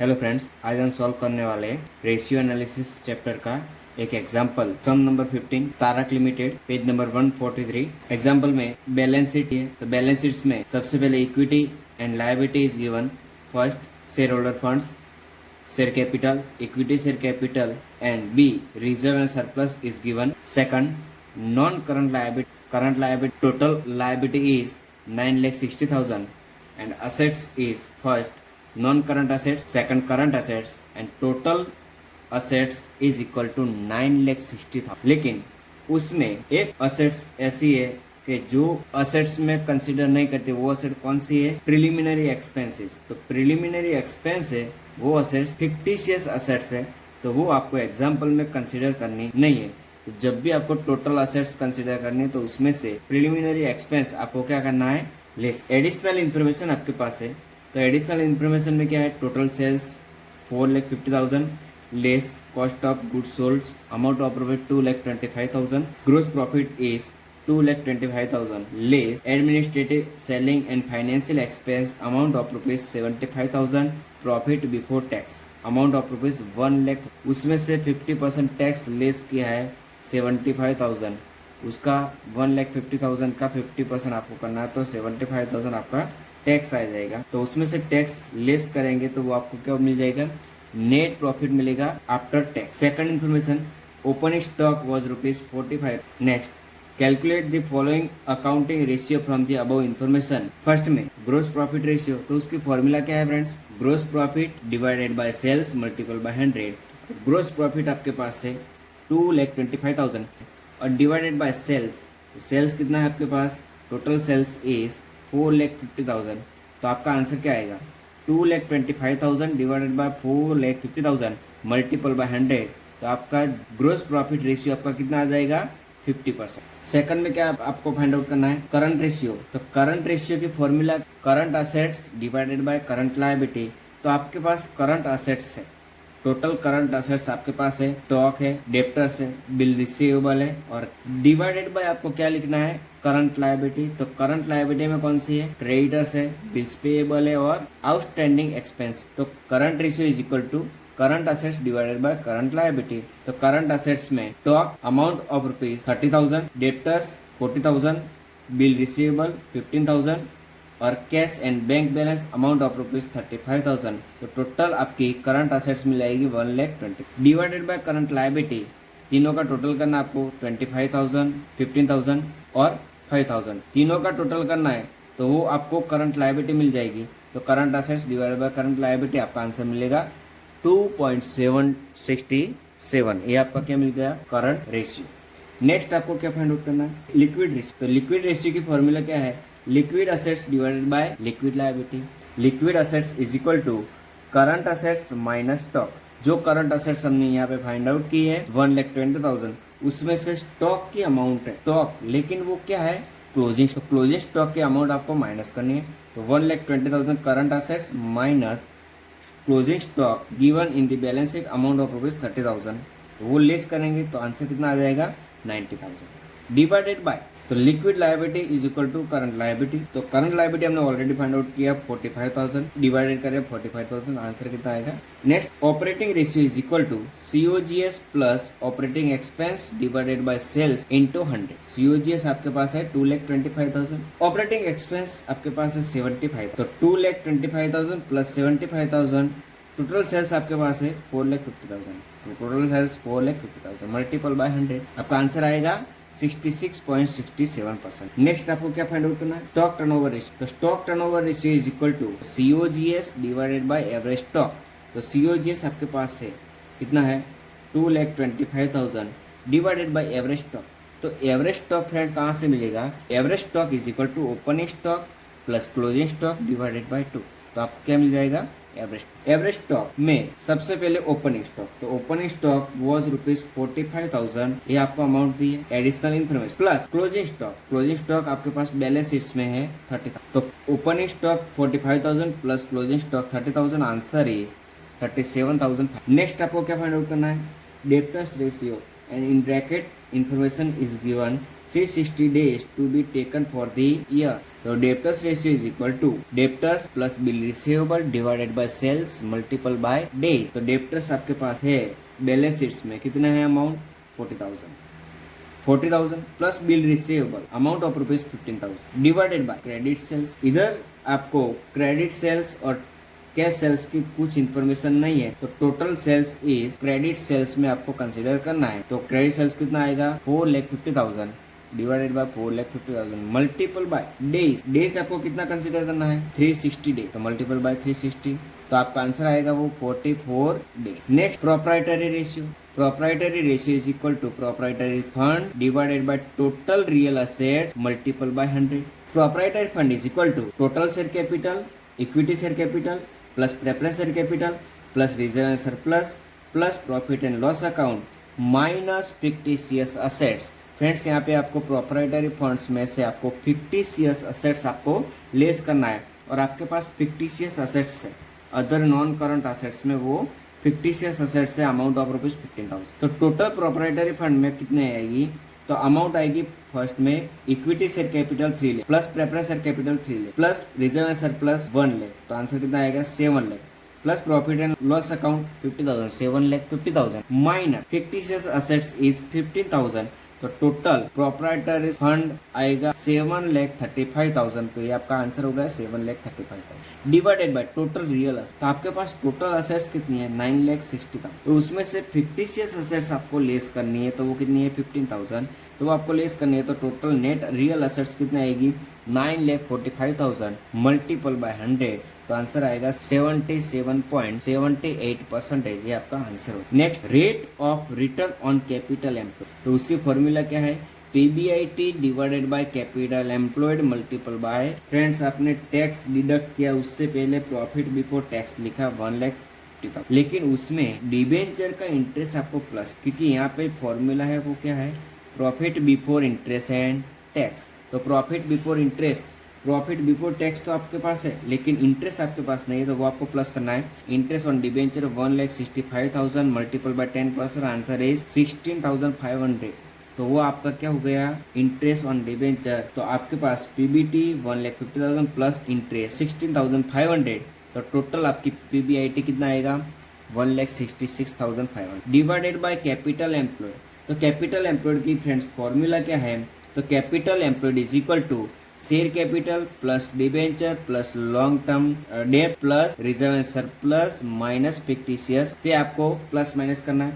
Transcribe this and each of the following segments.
Hello friends, आज हम solve करने वाले रेशियो एनालिसिस चैप्टर का एक example sum number 15 Tarak limited page number 143। Example में बैलेंस शीट है, तो बैलेंस शीट्स में सबसे पहले equity and liability is given. First share holder funds, share capital, equity share capital and B reserve and surplus is given. Second non current liability total liability is 9,60,000 and assets is first non-current assets, second current assets and total assets is equal to 9,60,000। लेकिन उसमें एक assets ऐसी है कि जो assets में consider नहीं करते। वो asset कौन सी है? Preliminary expenses. तो प्रिलिमिनरी एक्सपेंस है वो assets फिक्टिशियस assets है, तो वो आपको एग्जाम्पल में कंसिडर करनी नहीं है। तो जब भी आपको टोटल असेट्स कंसिडर करनी है तो उसमें से प्रिलिमिनरी एक्सपेंस आपको क्या करना है? लेस। एडिशनल इन्फॉर्मेशन आपके पास है, तो एडिशनल इन्फॉर्मेशन में क्या है? Total sales 4,50,000 less cost of goods sold amount of profit 2,25,000, gross profit is 2,25,000 less administrative selling and financial expense amount of rupees 75,000, profit before tax amount of rupees 1 lakh. उसमें से 50% tax less किया है 75,000, उसका 1,50,000 का 50% आपको करना है, तो 75,000 आपका टैक्स आ जाएगा। तो उसमें से टैक्स लेस करेंगे तो वो आपको क्या मिल जाएगा? नेट प्रॉफिट मिलेगा after tax. Second information opening stock was ₹45। Next calculate the following accounting ratio from the above information. First में ग्रोस प्रॉफिट रेशियो, तो उसकी फॉर्मूला क्या है friends? Gross profit divided by sales multiple by 100। Gross profit आपके पास है 2,25,000 और divided by sales, sales कितना है आपके पास? Total sales is 4,50,000। तो आपका आंसर क्या आएगा? 2,25,000 डिवाइडेड बाय 4,50,000 मल्टीपल बाय 100। तो आपका ग्रोस प्रॉफिट रेशियो आपका कितना आ जाएगा? 50%। सेकंड में क्या आपको फाइंड आउट करना है? Current ratio. तो करंट रेशियो की formula current assets divided by current liability. तो आपके पास करंट असेट्स है, टोटल करंट असेट्स आपके पास है, स्टॉक है, डेप्टर्स है, बिल रिसीवेबल है, और डिवाइडेड बाय आपको क्या लिखना है? Current liability. तो करंट लायबिलिटी में कौन सी है? क्रेडिटर्स है, बिल्स पेएबल है और आउटस्टैंडिंग एक्सपेंस। तो current ratio is equal to current assets divided by current liability. तो करंट असेट्स में stock amount of rupees 30,000, debtors 40,000, bill receivable 15,000 और cash and bank balance amount of rupees 35,000। तो total आपकी current assets मिल जाएगी 1,20,000 divided by current liability. तीनों का total करना आपको 25,000, 15,000 और 5,000। तीनों का टोटल करना है तो वो आपको करंट लायबिलिटी मिल जाएगी। तो current assets divided by current liability आपका आंसर मिलेगा 2.767। ये आपका क्या मिल गया? Current ratio. नेक्स्ट आपको क्या फाइंड आउट करना है? Liquid ratio. तो लिक्विड रेशियो की फॉर्मूला क्या है? Liquid assets divided by liquid liability. Liquid assets is equal to current assets minus stock. जो करंट असेट्स हमने यहाँ पे फाइंड आउट की है 1,20,000, उसमें से स्टॉक की अमाउंट है स्टॉक, लेकिन वो क्या है? Closing stock. क्लोजिंग स्टॉक की अमाउंट आपको माइनस करनी है। तो 1,20,000 current assets minus closing stock given in the balance sheet amount of rupees 30,000। तो वो लेस करेंगे तो आंसर कितना आ जाएगा? 90,000 डिवाइडेड बाय। तो liquid liability is equal to current liability. तो करंट लायबिलिटी हमने ऑलरेडी फाइंड आउट किया 45,000 डिवाइडेड करें 45,000, आंसर कितना आएगा? Next operating ratio is equal to COGS plus operating expense divided by sales into 100। COGS आपके पास है 2,25,000, ऑपरेटिंग एक्सपेंस आपके पास है 75। तो 2,25,000 प्लस 75,000, टोटल सेल्स आपके पास है 4,50,000। तो टोटल सेल्स 4,50,000 मल्टीपल बाय 100, आपका आंसर आएगा 66.67%। नेक्स्ट आपको क्या फाइंड आउट करना है? Stock turnover ratio. तो stock turnover ratio is equal to COGS divided by average stock. तो COGS आपके पास है कितना है? 2,25,000 डिवाइडेड बाय एवरेज स्टॉक। तो एवरेज स्टॉक फ्रेंड कहाँ से मिलेगा? Average stock is equal to opening stock plus closing stock divided by 2। तो आपको क्या मिल जाएगा? एवरेज स्टॉक में सबसे पहले ओपनिंग स्टॉक। तो ओपनिंग स्टॉक वाज ₹45,000, ये आपको अमाउंट दी है। Additional information plus closing stock. Closing stock आपके पास बैलेंस शीट्स में है 30,000। तो opening stock 45,000 plus closing stock 30,000, answer is 37,000। Next आपको क्या फाइंड आउट करना है? Debtors ratio and in bracket information is given 360 days to be taken for the year. So debtors ratio is equal to debtors plus bill receivable divided by sales multiple by days. तो debtors आपके पास है balance sheets में कितना है amount 40,000 plus bill receivable amount of rupees 15,000 divided by credit sales. इधर आपको credit sales और कैश सेल्स की कुछ इन्फॉर्मेशन नहीं है, तो total sales is credit sales में आपको कंसीडर करना है। तो क्रेडिट सेल्स कितना आएगा 4,50,000 divided by 4,50,000 multiple bye days आपको कितना कंसीडर करना है 360 डे, तो मल्टीपल बाय 360, तो आपका आंसर आएगा वो 44 day. Next proprietary ratio is equal to proprietary fund divided by total real assets multiple by 100। Proprietary fund is equal to total share capital, equity share capital plus preference share capital plus reserve and surplus plus profit and loss account minus fictitious assets. Friends यहाँ पे आपको proprietary funds में से आपको fictitious assets आपको less करना है, और आपके पास फिक्टिशियस असेट्स है अदर नॉन करंट असेट्स में, वो फिक्टिशियस असेट्स है अमाउंट ऑफ रुपीज 15,000। तो टोटल प्रोप्राइटरी फंड में कितने आएगी, तो अमाउंट आएगी फर्स्ट में equity share capital 3 lakh plus preference share capital 3 lakh plus reserve and surplus 1 lakh, तो आंसर कितना आएगा 7 lakh plus profit and loss account 50,000 7,50,000 minus fictitious assets is 15,000, तो टोटल प्रोप्राइटरी फंड आएगा 7,35,000, तो ये आपका आंसर होगा 7,35,000 divided by total real assets. तो आपके पास टोटल असेट्स कितनी है 9,60,000, तो उसमें से फिक्टिशियस असेट्स आपको लेस करनी है, तो वो कितनी है 15,000, तो वो आपको लेस करनी है। तो टोटल नेट रियल असेट्स कितनी आएगी 9,45,000 मल्टीपल बाय 100, तो आंसर आएगा 77.78%, ये आपका आंसर होगा। Next rate of return on capital employed, तो उसकी फॉर्मूला क्या है PBIT divided by capital employed multiple bye, friends आपने टैक्स डिडक्ट किया उससे पहले प्रॉफिट बिफोर टैक्स लिखा 1,50,000, लेकिन उसमें डिबेंचर का इंटरेस्ट आपको प्लस, क्योंकि यहाँ पे फॉर्मूला है वो क्या है profit before interest and tax. तो प्रॉफिट बिफोर टैक्स तो आपके पास है, लेकिन इंटरेस्ट आपके पास नहीं है, तो वो आपको प्लस करना है। Interest on debenture 1,65,000 multiple bye 10%, answer is 16,500, तो वो आपका क्या हो गया इंटरेस्ट ऑन डिबेंचर। तो आपके पास PBT 1,50,000 प्लस इंटरेस्ट 16,500, तो टोटल आपकी PBIT कितना आएगा 1,66,500 डिवाइडेड बाय कैपिटल एम्प्लॉयड। तो कैपिटल एम्प्लॉयड की फ्रेंड्स फॉर्मूला क्या है, तो capital employed is equal to share capital plus debenture plus long term debt plus reserve and surplus minus fictitious, तो आपको प्लस माइनस करना है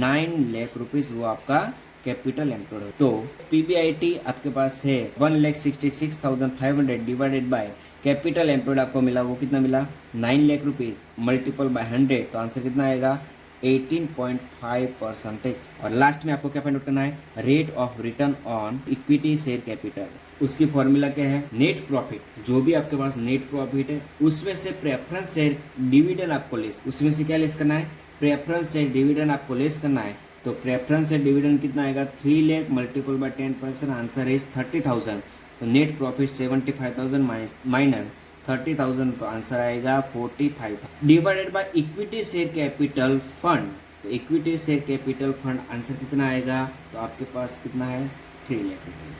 9 लाख रुपीज, वो आपका कैपिटल एम्प्लॉयड हो। तो PBIT आपके पास है 1,66,500 डिवाइडेड बाय कैपिटल एम्प्लॉयड आपको मिला, वो कितना मिला 9 लाख रुपीज मल्टीपल बाय 100, तो आंसर कितना आएगा 18.5%। और लास्ट में आपको क्या फाइंड आउट करना है rate of return on equity share capital. उसकी फॉर्मूला क्या है नेट प्रॉफिट, जो भी आपके पास नेट प्रॉफिट है उसमें से प्रेफरेंस शेयर डिविडेंड आपको लेस, उसमें से क्या लेस करना है प्रेफरेंस शेयर डिविडेंड आपको लेस करना है। तो प्रेफरेंस शेयर डिविडेंड कितना आएगा 3 lakh multiple bye 10%, answer is 30,000, तो नेट प्रॉफिट 75,000 माइनस 30,000, तो आंसर आएगा 45,000 divided by equity share capital fund. तो equity share capital fund answer कितना आएगा, तो आपके पास कितना है 3 लाख रुपीज,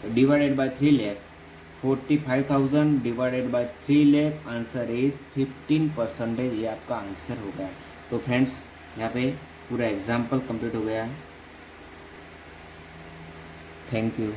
तो divided by 3 lakh 45,000 divided by 3 lakh, answer is 15%, ये आपका आंसर होगा। तो फ्रेंड्स यहाँ पे पूरा एग्जाम्पल कंप्लीट हो गया है। Thank you.